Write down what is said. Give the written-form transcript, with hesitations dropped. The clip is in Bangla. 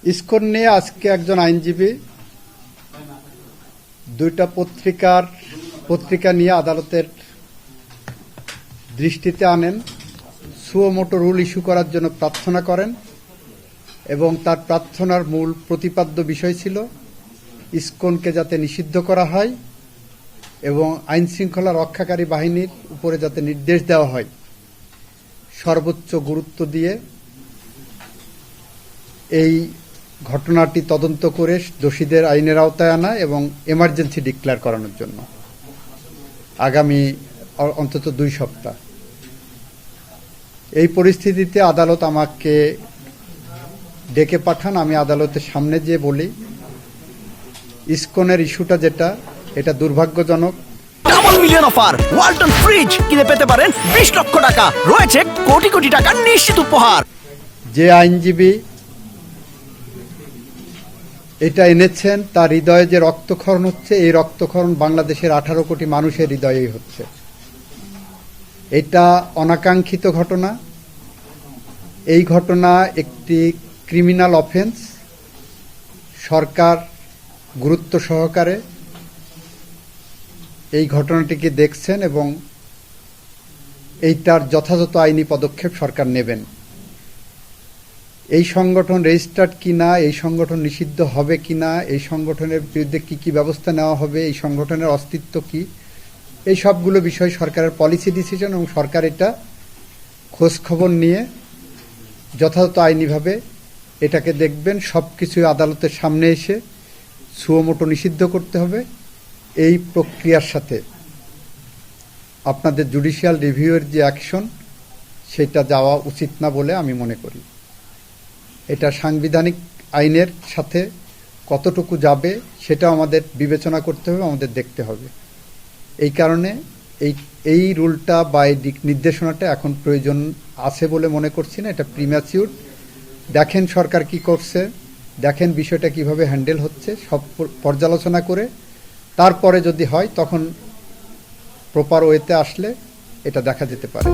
ইসকন নিয়ে আজকে একজন আইনজীবী দুইটা পত্রিকা নিয়ে আদালতের দৃষ্টিতে আনেন, সুও মোটো রুল ইস্যু করার জন্য প্রার্থনা করেন এবং তার প্রার্থনার মূল প্রতিপাদ্য বিষয় ছিল ইসকনকে যাতে নিষিদ্ধ করা হয় এবং আইন শৃঙ্খলা রক্ষাকারী বাহিনীর উপরে যাতে নির্দেশ দেওয়া হয় সর্বোচ্চ গুরুত্ব দিয়ে এই ঘটনাটি তদন্ত করে দোষীদের আইনের আওতায় আনা এবং এমার্জেন্সি ডিক্লেয়ার করানোর জন্য আগামী অন্তত 2 সপ্তাহ। এই পরিস্থিতিতে আদালত আমাকে ডেকে পাঠান। আমি আদালতের সামনে যেয়ে বলি ইসকনের ইস্যুটা যেটা এটা দুর্ভাগ্যজনক। Double million offer Walton fridge কিনে পেতে পারেন 20 লক্ষ টাকা, রয়েছে কোটি কোটি টাকার নিশ্চিত উপহার। যে আইনজীবী এটা এনেছেন তার হৃদয়ে যে রক্তক্ষরণ হচ্ছে, এই রক্তক্ষরণ বাংলাদেশের 18 কোটি মানুষের হৃদয়েই হচ্ছে। এটা অনাকাঙ্ক্ষিত ঘটনা। এই ঘটনা একটি ক্রিমিনাল অফেন্স। সরকার গুরুত্ব সহকারে এই ঘটনাটিকে দেখছেন এবং এইটার যথাযথ আইনি পদক্ষেপ সরকার নেবেন। এই সংগঠন রেজিস্টার্ড কিনা, এই সংগঠন নিষিদ্ধ হবে কিনা, এই সংগঠনের বিরুদ্ধে কি কি ব্যবস্থা নেওয়া হবে, এই সংগঠনের অস্তিত্ব কি, এই সবগুলো বিষয় সরকারের পলিসি ডিসিশন এবং সরকার এটা খোঁজখবর নিয়ে যথাযথ আইনিভাবে এটাকে দেখবেন। সব কিছু আদালতের সামনে এসে সুও মোটো নিষিদ্ধ করতে হবে। এই প্রক্রিয়ার সাথে আপনাদের জুডিশিয়াল রিভিউয়ের যে অ্যাকশন সেটা যাওয়া উচিত না বলে আমি মনে করি। এটা সাংবিধানিক আইনের সাথে কতটুকু যাবে সেটা আমাদের বিবেচনা করতে হবে, আমাদের দেখতে হবে। এই কারণে এই রুলটা বা এই নির্দেশনাটা এখন প্রয়োজন আছে বলে মনে করছি না। এটা প্রিম্যাচিউর। দেখেন সরকার কি করছে, দেখেন বিষয়টা কিভাবে হ্যান্ডেল হচ্ছে, সব পর্যালোচনা করে তারপরে যদি হয় তখন প্রপার ওয়েতে আসলে এটা দেখা যেতে পারে।